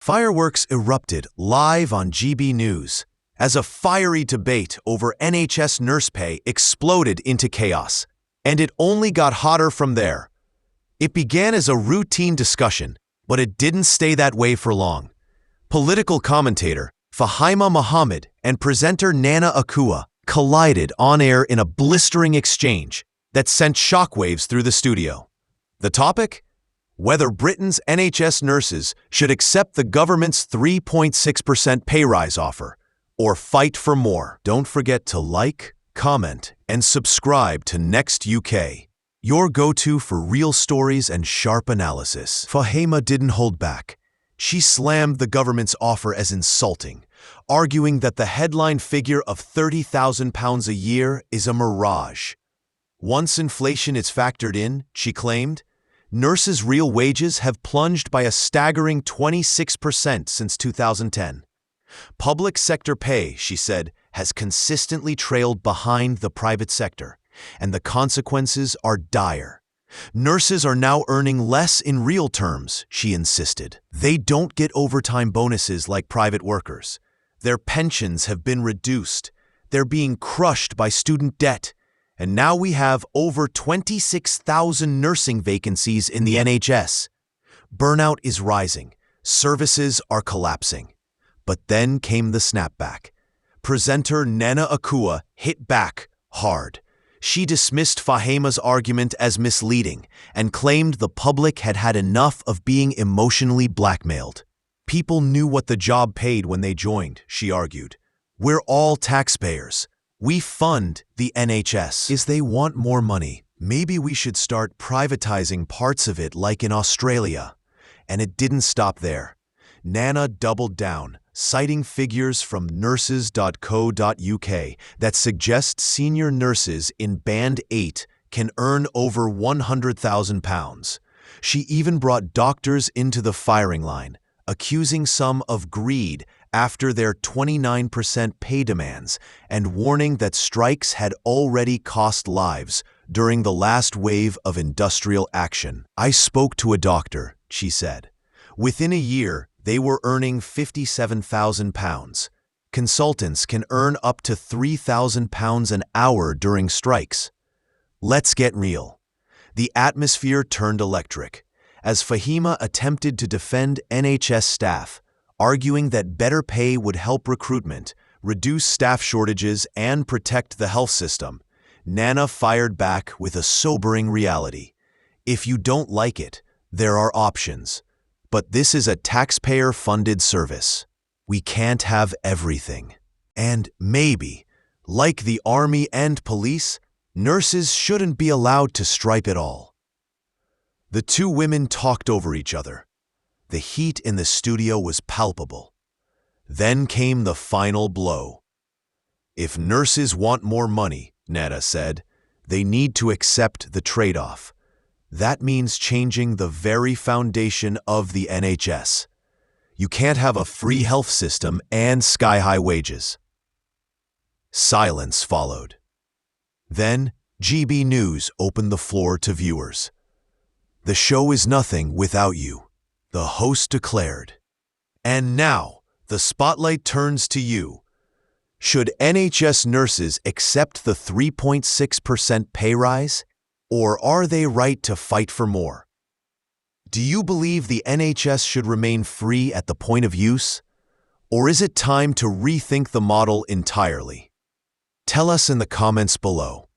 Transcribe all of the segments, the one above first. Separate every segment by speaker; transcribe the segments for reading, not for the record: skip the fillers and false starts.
Speaker 1: Fireworks erupted live on GB News as a fiery debate over NHS nurse pay exploded into chaos, and it only got hotter from there. It began as a routine discussion, but it didn't stay that way for long. Political commentator Fahima Mohammed and presenter Nana Akua collided on air in a blistering exchange that sent shockwaves through the studio. The topic? Whether Britain's NHS nurses should accept the government's 3.6% pay rise offer or fight for more. Don't forget to like, comment, and subscribe to Next UK, your go-to for real stories and sharp analysis. Fahima didn't hold back. She slammed the government's offer as insulting, arguing that the headline figure of £30,000 a year is a mirage. Once inflation is factored in, she claimed, nurses' real wages have plunged by a staggering 26% since 2010. Public sector pay, she said, has consistently trailed behind the private sector, and the consequences are dire. Nurses are now earning less in real terms, she insisted. They don't get overtime bonuses like private workers. Their pensions have been reduced. They're being crushed by student debt. And now we have over 26,000 nursing vacancies in the NHS. Burnout is rising. Services are collapsing. But then came the snapback. Presenter Nana Akua hit back hard. She dismissed Fahima's argument as misleading and claimed the public had had enough of being emotionally blackmailed. People knew what the job paid when they joined, she argued. We're all taxpayers. We fund the NHS. If they want more money, maybe we should start privatizing parts of it like in Australia. And it didn't stop there. Nana doubled down, citing figures from nurses.co.uk that suggest senior nurses in Band 8 can earn over £100,000. She even brought doctors into the firing line, accusing some of greed after their 29% pay demands and warning that strikes had already cost lives during the last wave of industrial action. I spoke to a doctor, she said. Within a year, they were earning £57,000. Consultants can earn up to £3,000 an hour during strikes. Let's get real. The atmosphere turned electric as Fahima attempted to defend NHS staff, arguing that better pay would help recruitment, reduce staff shortages, and protect the health system. Nana fired back with a sobering reality. If you don't like it, there are options. But this is a taxpayer-funded service. We can't have everything. And maybe, like the army and police, nurses shouldn't be allowed to strike at all. The two women talked over each other. The heat in the studio was palpable. Then came the final blow. If nurses want more money, Nana said, they need to accept the trade-off. That means changing the very foundation of the NHS. You can't have a free health system and sky-high wages. Silence followed. Then, GB News opened the floor to viewers. The show is nothing without you, the host declared. And now, the spotlight turns to you. Should NHS nurses accept the 3.6% pay rise? Or are they right to fight for more? Do you believe the NHS should remain free at the point of use? Or is it time to rethink the model entirely? Tell us in the comments below.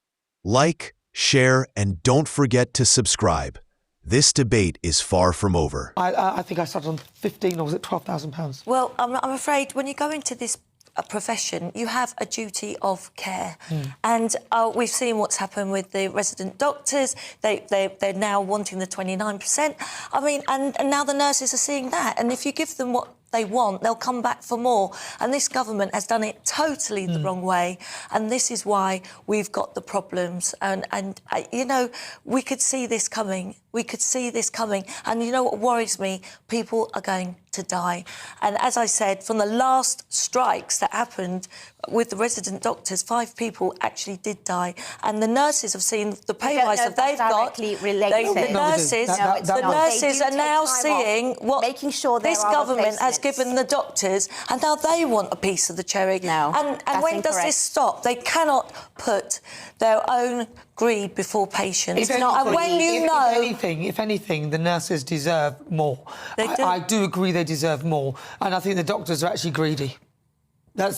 Speaker 1: Like, share, and don't forget to subscribe. This debate is far from over.
Speaker 2: I think I started on 15, or was it £12,000?
Speaker 3: Well, I'm afraid when you go into this profession, you have a duty of care. And we've seen what's happened with the resident doctors. They're now wanting the 29%. I mean, and now the nurses are seeing that. And if you give them what they want, they'll come back for more. And this government has done it totally the wrong way. And this is why we've got the problems. And you know, we could see this coming. We could see this coming. And you know what worries me? People are going to die. And as I said, from the last strikes that happened with the resident doctors, 5 people actually did die. And the nurses have seen the pay rise that they've got. The nurses are now seeing what
Speaker 4: making sure
Speaker 3: this government has given the doctors, and now they want a piece of the cherry.
Speaker 4: No,
Speaker 3: and when does this stop? They cannot put their own greed before patients.
Speaker 2: If anything, the nurses deserve more. I do agree they deserve more, and I think the doctors are actually greedy. I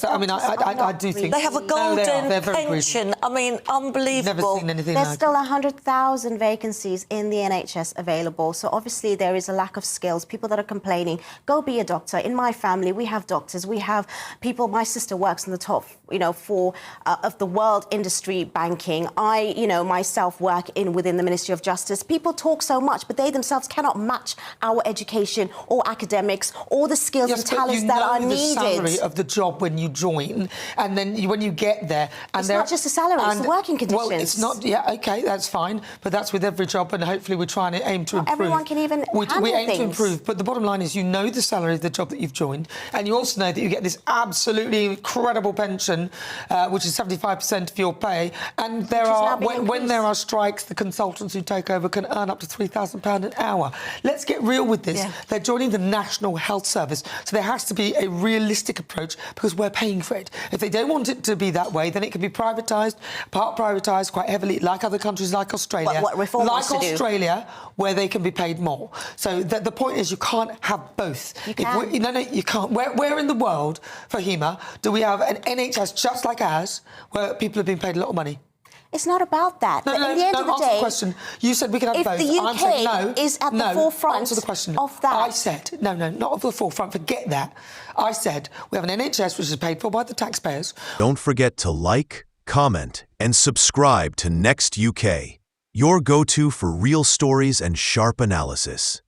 Speaker 2: do think
Speaker 3: they have a golden pension. I mean, unbelievable.
Speaker 2: Never seen anything
Speaker 4: There's
Speaker 2: like
Speaker 4: still 100,000 vacancies in the NHS available. So obviously there is a lack of skills. People that are complaining, go be a doctor. In my family, we have doctors. We have people. My sister works in the top, of the world industry banking. I, myself work within the Ministry of Justice. People talk so much, but they themselves cannot match our education or academics or the skills and talents that are needed.
Speaker 2: The salary of the job when you join, and then when you get there, and
Speaker 4: it's not just a salary; it's the working conditions.
Speaker 2: Well, it's not. Yeah, okay, that's fine, but that's with every job, and hopefully we're trying to aim to improve.
Speaker 4: Everyone can even
Speaker 2: we aim
Speaker 4: things.
Speaker 2: to improve, but the bottom line is, the salary of the job that you've joined, and you also know that you get this absolutely incredible pension, which is 75% of your pay. And when there are strikes, the consultants who take over can earn up to £3,000 an hour. Let's get real with this. Yeah. They're joining the National Health Service, so there has to be a realistic approach because we're paying for it. If they don't want it to be that way, then it can be privatised, part privatised quite heavily, like other countries like Australia.
Speaker 4: What reform wants to do.
Speaker 2: Like Australia, where they can be paid more. So the point is, you can't have both.
Speaker 4: You can.
Speaker 2: No, you can't. Where in the world, Fahima, do we have an NHS just like ours, where people have been paid a lot of money?
Speaker 4: It's not about that.
Speaker 2: No,
Speaker 4: at the end of the
Speaker 2: answer
Speaker 4: day,
Speaker 2: the question. You said we can have both.
Speaker 4: If the UK
Speaker 2: I'm saying no,
Speaker 4: is at the forefront
Speaker 2: answer the question.
Speaker 4: of that...
Speaker 2: I said, no, not at the forefront, forget that. I said we have an NHS which is paid for by the taxpayers.
Speaker 1: Don't forget to like, comment, and subscribe to Next UK, your go-to for real stories and sharp analysis.